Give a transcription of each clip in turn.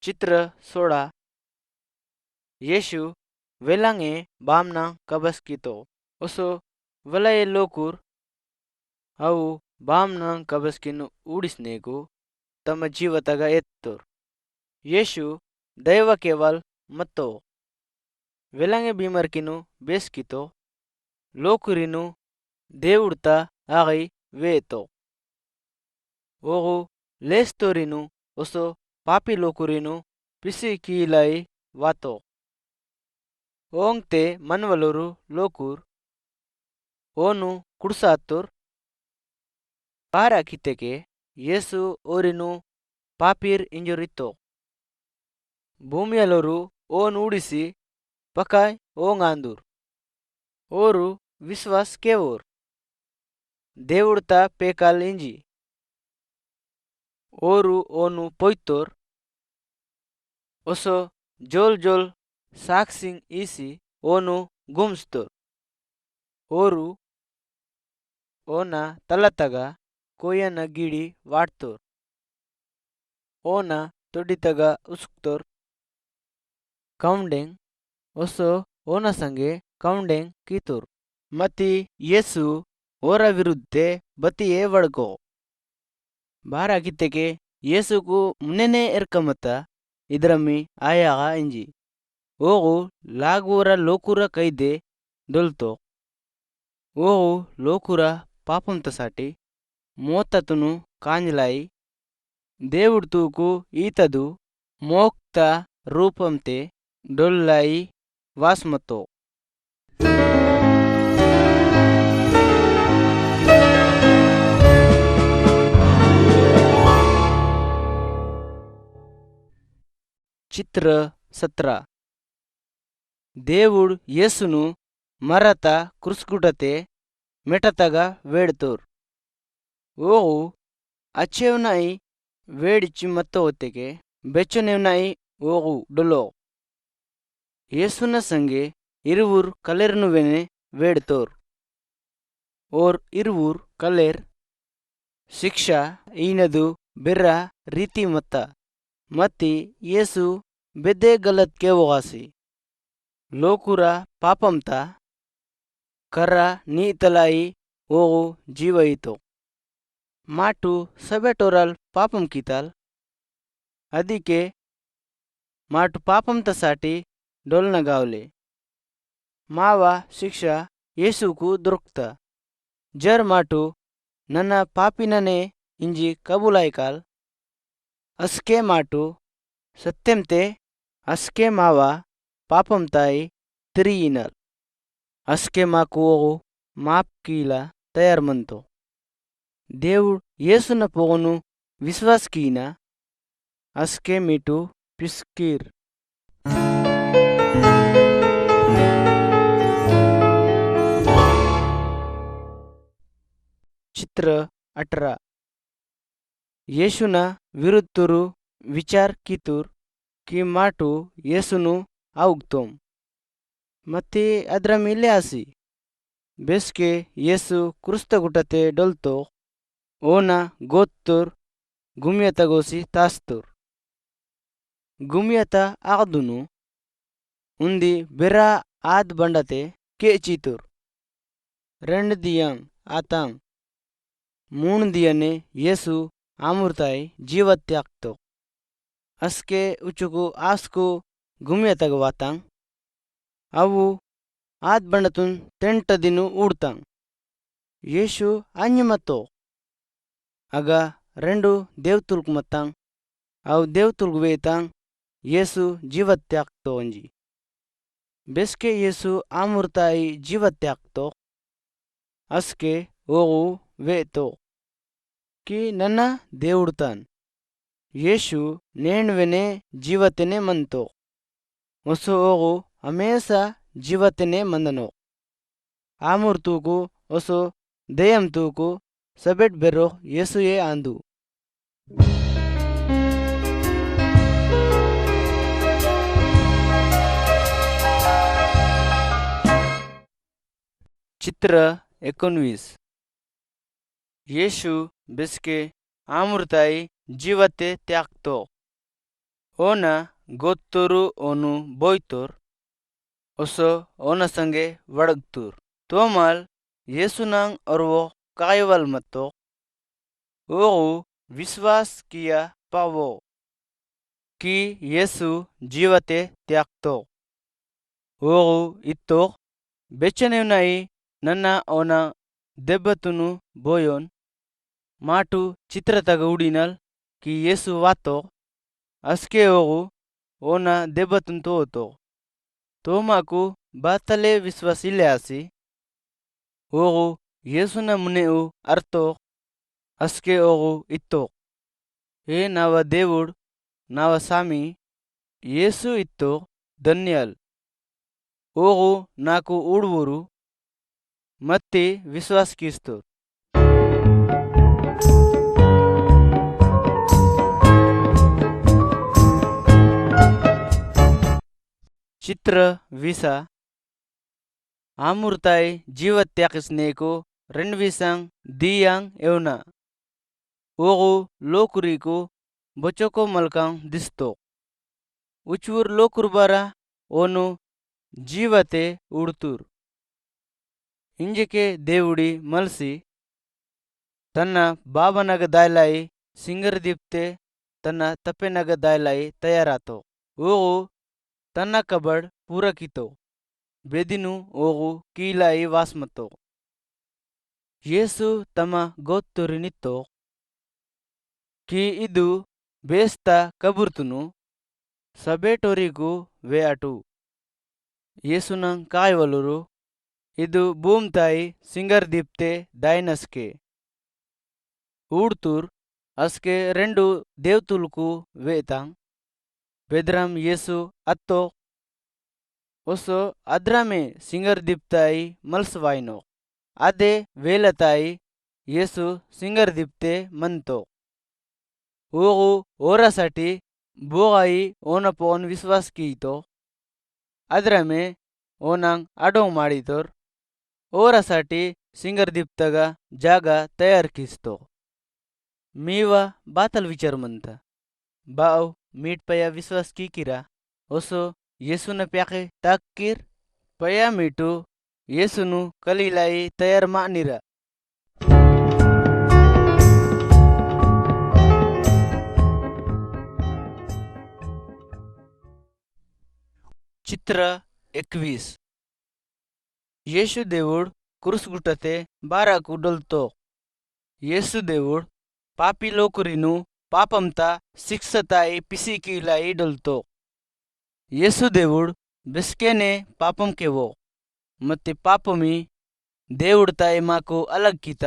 चित्र 16 येशू वेलांगे बामना कबस कितो ओसो वलये लोकुर अವು ಬಾಮ್ನ ಕಬಸ್ಕಿನ್ನು ಊಡಿಸ್ನೇಗು ತಮ್ಮ ಜೀವತಗ ಎತ್ತೋರ್ ಯೇಶು ದೈವ ಕೇವಲ್ ಮತ್ತೋ వెలంగే బీమర్కిను బేస్కితో లోకురిను దేవుಡ್ತ ಆಗೈ ವೇತೋ ಓಗು ಲೇಸ್ತೋರಿನು ಒಸೋ ಪಾಪಿ ಲೋಕುರಿನು ಪಿಸಿ ಕೀಲೈ ವಾತೋ ಓಂಗ್ತೆ ಮನ್ವಲುರು ಲೋಕುರ್ ಓನು ಕುಡ್ಸಾತ್ತೋರ್ ಪಾರಾಕಿತೆಗೆ ಯೇಸು ಓರಿನು ಪಾಪೀರ್ ಇಂಜುರಿತ್ತೋ ಭೂಮಿಯಲೋರು ಓನ್ ಊಡಿಸಿ ಪಕಾಯ್ ಓಂಗಾಂದೂರ್ ಓರು ವಿಶ್ವಾಸ್ ಕೇವೋರ್ దేవుಡ್ತ ಪೇಕಾಲ್ ಇಂಜಿ ಓರು ಓನು ಪೊಯ್ತೋರ್ ಒಸೋ ಜೋಲ್ ಜೋಲ್ ಸಾಕ್ಸಿಂಗ್ ಈಸಿ ಓನು ಗುಮ್ಸ್ತೋರ್ ಓರು ಓನ ತಲತಗ ಕೊಯ್ಯನ ಗಿಡಿ ವಾಡ್ತೋರ್ ಓನ ತೊಡಿತಗ ಉಸ್ಕ್ತೋರ್ ಕೌಂಡೆಂಗ್ ಒಸೋ ಓನ ಸಂಗೆ ಕೌಂಡೆಂಗ್ ಕೀತೋರ್ ಮತಿ ಯೇಸು ಓರ ವಿರುದ್ಧೆ ಬತಿಯೇ ವಡ್ಕೋ ಬಾರಾಕಿತೆಗೆ ಯೇಸುಕು ಮುನ್ನೆನೆ ಎರ್ಕಮತ್ತ ಇದ್ರಮ್ಮಿ ಆಯಾಗ ಇಂಜಿ ಓಗು ಲಾಗೂರ ಲೋಕುರ ಕೈದೆ ದೊಲ್ತೋ ಓಗು ಲೋಕುರ ಪಾಪಂತಸಾಟಿ ಮೋತ್ತತುನು ಕಾಂಜ್ಲಾಯಿ దేవుడు తూకు ఈతదు మోక్త రూపంతే డొల్లాయి వాస్మతో చిత్ర 17 దేవుడు యేసును మరత కృస్కుటతే మెటతగా వేడుతోర్ ಓಗು ಅಚ್ಚೆವ್ನಾಯಿ ವೇಡಿಚ್ಚಿ ಮತ್ತೋ ಹೊತ್ತೆಗೆ ಬೆಚ್ಚನೆವ್ನಾಯಿ ಓಗು ಡೊಲೋ ಯೇಸುನ ಸಂಗೆ ಇರುವೂರ್ ಕಲೆರ್ನುವೆನೆ ವೇಡ್ತೋರ್ ಓರ್ ಇರುವೂರ್ ಕಲೆರ್ ಶಿಕ್ಷಾ ಈನದು ಬೆರ್ರ ರೀತಿ ಮತ್ತಿ ಯೇಸು ಬೆದ್ದೆ ಗಲತ್ಗೆ ಹೋಗಾಸಿ ಲೋಕುರ ಪಾಪಂತ ಕರ್ರ ನೀತಲಾಯಿ ಓಗು ಜೀವಯಿತೋ ಮಾಟು ಸಬೆಟೋರಲ್ ಪಾಪಂ ಕಿತಾಲ್ ಅದಕ್ಕೆ ಮಾಟು ಪಾಪಂತಸಾಟಿ ಡೊಲ್ನ गावले ಮಾವ ಶಿಕ್ಷಾ ಯೇಸುಕು ದೊರಕ್ತ ಜರ್ ಮಾಟು ನನ್ನ ಪಾಪಿನನೆ ಇಂಜಿ ಕಬೂಲಾಯ್ಕಾಲ್ ಅಸ್ಕೆ ಮಾಟು ಸತ್ಯಂತೆ ಅಸ್ಕೆ ಮಾವ ಪಾಪಂ ತಾಯಿ ತಿರಿಯಿನಲ್ ಅಸ್ಕೆ ಮಾಕು ಓಗು ಮಾಪ್ ಕೀಲ ತಯಾರ್ ಮಂತೋ దేవుడు యేసున పోగొను విశ్వాస్ కీనా అస్కే మీటు పిస్కీర్ ಚಿತ್ರ 18 ಯೇಸುನ ವಿರುದ್ಧರು ವಿಚಾರ್ ಕಿತುರ್ ಕಿ ಮಾಟು ಯೇಸುನು ಆವುಗ್ತೋಂ ಮತ್ತೆ ಅದ್ರ ಮೇಲೆ ಆಸಿ ಬೆಸ್ಕೆ ಯೇಸು ಕ್ರಿಸ್ತಗುಟತೆ ಡೊಲ್ತೋ ಓನ ಗೋತ್ತೋರ್ ಗುಮ್ಯತಗೋಸಿ ತಾಸ್ತೋರ್ ಗುಮ್ಯತ ಆಗದುನು ಉಂದಿ ಬೆರ ಆದ್ ಬಂಡತೆ ಕೇಚೀತೋರ್ ರೆಂಡ್ ದಿಯಂ ಆತಾಂ ಮೂಣ್ ದಿಯನೆ ಯೇಸು ಆಮುರ್ತಾಯಿ ಜೀವತ್ಯಾಕ್ತೋ ಅಸ್ಕೆ ಉಚುಕು ಆಸ್ಕು ಗುಮ್ಯತಗವಾತಾಂ ಅವು ಆದ್ ಬಂಡತುನ್ ತೆಂಟ ದಿನು ಊಡ್ತಾಂ ಯೇಸು ಅಂಜಮತ್ತೋ ಆಗ రెండు ದೇವ್ತುಲ್ಕ್ ಮತ್ತಾಂ ಅವು ದೇವ್ತುಲ್ಕ್ ವೇತಾಂ ಯೇಸು ಜೀವತ್ಯಾಕ್ತೋ ಅಂಜಿ ಬೆಸ್ಕೆ ಯೇಸು ಆಮುರ್ತಾಯಿ ಜೀವತ್ಯಾಕ್ತೋ ಅಸ್ಕೆ ಓಗು ವೇತೋ ಕಿ ನನ್ನ దేవుಡ್ತಾನ್ ಯೇಸು ನೇಣ್ವೆನೆ ಜೀವತೆನೆ ಮಂತೋ ಹೊಸು ಓಗು ಹಮೇಸ ಜೀವತೆನೆ ಮಂದನೋ ಆಮುರ್ ತೂಕು ಹೊಸು ದೆಯಂ ತೂಕು ಸಬೆಟ್ ಬೆರೋ ಯೇಸುಯೇ ಆಂದು ಚಿತ್ರ 19 ಯೇಸು ಬೆಸ್ಕೆ ಆಮುರ್ತಾಯಿ ಜೀವತೆ ತ್ಯಾಕ್ತೋ ओना गोत्तोरू ओनु बोयतोर ओसो ओना संगे वड़गतूर तोमल येसुनांग औरवो कायवल मतो ओगु विश्वास किया पावो कि येसु जीवते त्यागतो ओगु इत्तो बेचनेवनाई नन्ना ओना दೆಬ್ಬತುನು ಬೋಯೋನ್ ಮಾಟು ಚಿತ್ರತಗ ಉಡಿನಲ್ ಕಿ ಯೇಸು ವಾತೋ ಅಸ್ಕೆ ಓಗು ಓನ ದೆಬ್ಬತುನ್ ತೋತೋ ತೋಮಾಕು ಬಾತಲೆ ವಿಶ್ವಾಸ ಇಲ್ಲೆ ಆಸಿ ಓಗು ಯೇಸುನ ಮುನೆವು ಅರ್ಥೋ ಅಸ್ಕೆ ಓಗು ಇತ್ತೋ ಏ ನಾವ దేవుಡ್ ನಾವ ಸಾಮಿ ಯೇಸು ಇತ್ತೋ ಧನ್ಯಲ್ ಓಗು ನಾಕು ಊಡುವರು ಮತ್ತಿ ವಿಶ್ವಾಸ ಕಿಸ್ತೋರ್ चित्र विसा आमुरताई जीवत त्याकिस्नेको रणविसंग दियांग एवना ओगु लोकुरीको बचोको मलकांग दिस्तो उचूर लोकुर बारा ओनु जीवते उड़तूर ಇಂಜಿಕೆ ದೇವುಡಿ ಮಲ್ಸಿ ತನ್ನ ಬಾಬನಗ ದಾಯ್ಲಾಯಿ ಸಿಂಗರ್ ದೀಪ್ತೆ ತನ್ನ ತಪ್ಪೆನಗ ದಾಯ್ಲಾಯಿ ತಯಾರಾತೋ ಓಗು ತನ್ನ ಕಬಡ್ ಪೂರಕಿತೋ ಬೆದಿನು ಓಗು ಕೀಲಾಯಿ ವಾಸ್ಮತೋ ಯೇಸು ತಮ್ಮ ಗೊತ್ತುರಿನಿತ್ತೋ ಕಿ ಇದು ಬೇಸ್ತ ಕಬುರ್ತುನು ಸಬೇಟೋರಿಗೂ ವೇ ಅಟು ಯೇಸುನಂ ಕಾಯ್ವಲುರು ಇದು ಭೂಮ್ತಾಯಿ ಸಿಂಗರ್ ದೀಪ್ತೆ ಡೈನಸ್ಕೆ ಊಡ್ತೂರ್ ಅಸ್ಕೆ రెండు ದೇವ್ತುಲ್ಕು ವೇತಾಂಗ್ ಬೆದ್ರಾಮ್ ಯೇಸು ಅತ್ತೋ ಒಸೋ ಅದ್ರಾಮೆ ಸಿಂಗರ್ ದೀಪ್ತಾಯಿ ಮಲ್ಸವಾಯ್ನೋ ಅದೇ ವೇಲತಾಯಿ ಯೇಸು ಸಿಂಗರ್ ದೀಪ್ತೆ ಮಂತೋ ಓಗು ಓರಸಾಟಿ ಬೋಗಾಯಿ ಓನಪೋನ್ ವಿಶ್ವಾಸ ಕೀತೋ ಅದ್ರಾಮೆ ಓನಾಂಗ್ ಅಡೋ ಮಾಡಿತೋರ್ ಓರಸಾಟಿ ಸಿಂಗರ್ ದೀಪ್ತಗ ಜಾಗ ತಯಾರ್ ಕಿಸ್ತೋ मीवा बातल विचार म्हणता बाव मीठ पया विश्वास की किरा ओसो येसुन प्याके ताक किर पया मीठू येसुनु कलीलाई तयार मानिरा चित्र 21 येशु देवुड कुरुसगुटते बाराकु डोलतो येसु देवुड पापी लोकुरिनु पापंता शिक्षताई पिसिकीलाई डोलतो येसु देवुड बिस्केने पापम केवो मत्ते पापमी దేవుడితాయి మాకు అలగ్ కిత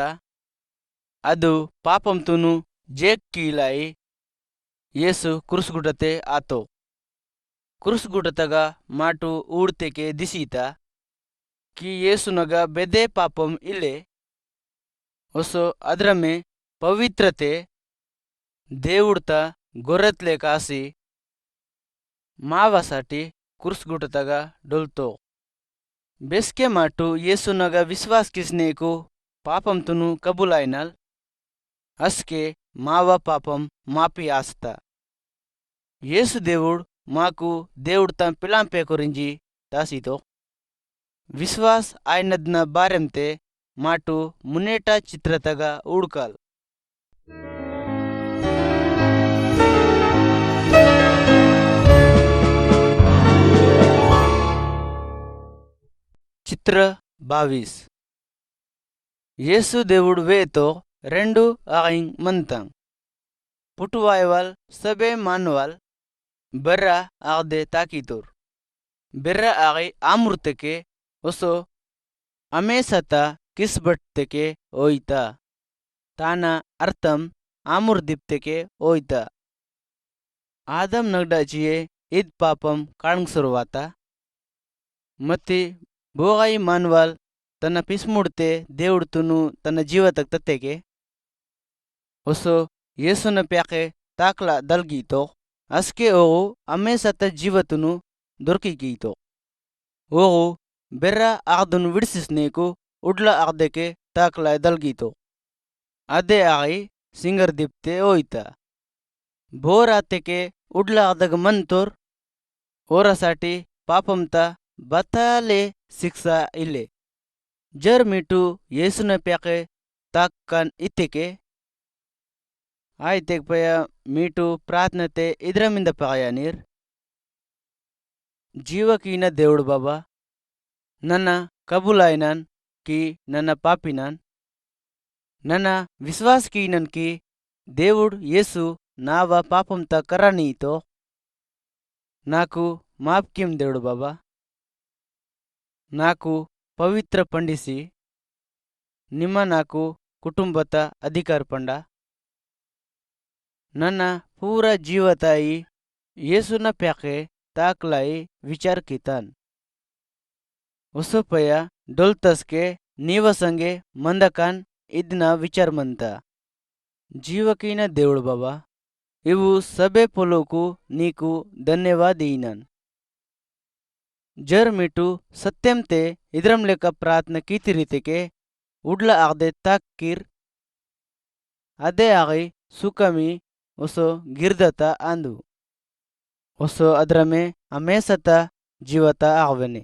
ಅದು ಪಾಪಂತುನು ಜೇಕ್ ಕೀಲಾಯಿ ಯೇಸು ಕುರುಸ್ಗುಟತೆ ಆತೋ ಕುರುಸ್ಗುಟತಗ ಮಾಟು ಊಡ್ತೆಕೆ ದಿಸೀತ ಕಿ ಯೇಸುನಗ ಬೆದೆ ಪಾಪಂ ಇಲ್ಲೆ ಒಸೋ ಅದ್ರಮೆ ಪವಿತ್ರತೆ దేవుಡ್ತ ಗೊರತ್ಲೆ ಕಾಸಿ ಮಾವಸಾಟಿ ಕುರುಸ್ಗುಟತಗ ಡೊಲ್ತೋ बेस्के माटू येसुनग विश्वास किसनेको पापम तुनु कबुलाइनल अस्के मावा पापम मापी आस्ता येसु దేవుడు माकू దేవుడు तम पिलांपे कोरिंजी तासीतो विश्वास आयनद्न बारेंते माटू मुनेटा चित्रतग उड़कल चित्र 22 येसु దేవుడు వేతో రెండు ఆయింగ్ మంతం పుటువాయవల్ సబే మాన్వల్ బర్రా ఆదే తాకితోర్ బెర్రా ఆగి ఆమృతకే ఒసో అమేసత కిస్బట్టకే ఓయితా ತಾನ ಅರ್ಥಂ ಆಮುರ್ದಿಪ್ತೆಕೆ ಓಯ್ತ ಆದಂ ನಗಡಾಚಿಯೇ ಇದ್ ಪಾಪಂ ಕಾಣಂಗ್ ಸುರುವಾತ ಮತ್ತೆ ಬೋಗಾಯಿ ಮಾನ್ವಾಲ್ ತನ್ನ ಪಿಸ್ಮುಡ್ತೆ దేవుడుతును ತನ್ನ ಜೀವತಕ್ ತತ್ತೆಗೆ ಒಸೋ ಯೇಸುನ ಪ್ಯಾಕೆ ತಾಕ್ಲ ದಲ್ಗೀತೋ ಅಸ್ಕೆ ಓಗು ಅಮ್ಮೆ ಸತ್ತ ಜೀವತುನು ದೊರಕಿಗೀತೋ ಓಗು ಬೆರ್ರ ಆಗದನು ವಿಡಿಸಿಸ್ನೇಕು ಉಡ್ಲ ಆಗದಕ್ಕೆ ತಾಕ್ಲ ದಲ್ಗೀತೋ ಅದೇ ಆಗಿ ಸಿಂಗರ್ ದಿಪ್ತೆ ಓಯ್ತ ಬೋರಾತೆಕೆ उडला मंतोर ओरासाठी पापमता बताले शिक्षा इले जर मीटू येसुन प्याके ताकन इतिके आयतेक पय मीटू प्रार्थनते इद्रमिंद पाया ನೀರ್ ಜೀವಕೀನ దేవుడు ಬಾಬಾ ನನ್ನ ಕಬೂಲಾಯ್ನನ್ ಕಿ ನನ್ನ ಪಾಪಿನನ್ ನನ್ನ ವಿಶ್ವಾಸ ಕೀನನ್ ಕಿ దేవుడు యేసు నావ పాపంత కరనీతో నాకు మాప్కిం దేవుడు బాబా నాకు ಪವಿತ್ರ ಪಂಡಿಸಿ ನಿಮ್ಮ ನಾಕು ಕುಟುಂಬತ ಅಧಿಕಾರ ಪಂಡ ನನ್ನ ಪೂರ ಜೀವತಾಯಿ ಯೇಸುನ ಪ್ಯಾಕೆ ತಾಕ್ಲಾಯಿ ವಿಚಾರ ಕಿತಾನ್ ಹೊಸಪಯ ಡೊಲ್ತಸ್ಕೆ ನೀವ ಸಂಗೆ ಮಂದಕಾನ್ ಇದನ್ನ ವಿಚಾರ ಮಂತ ಜೀವಕೀನ దేవుడు ಬಾಬಾ ಇವು ಸಬೆ ಪೊಲೋಕು ನೀಕು ಧನ್ಯವಾದ ಈನನ್ जर मिटू सत्यम ते इद्रम लेक प्रार्थना की रीति के उडला आगदे ताक किर अदे आगे सुकमी ओसो गिरदता आंदू ओसो अद्रमे अमेसता जीवता आगवेने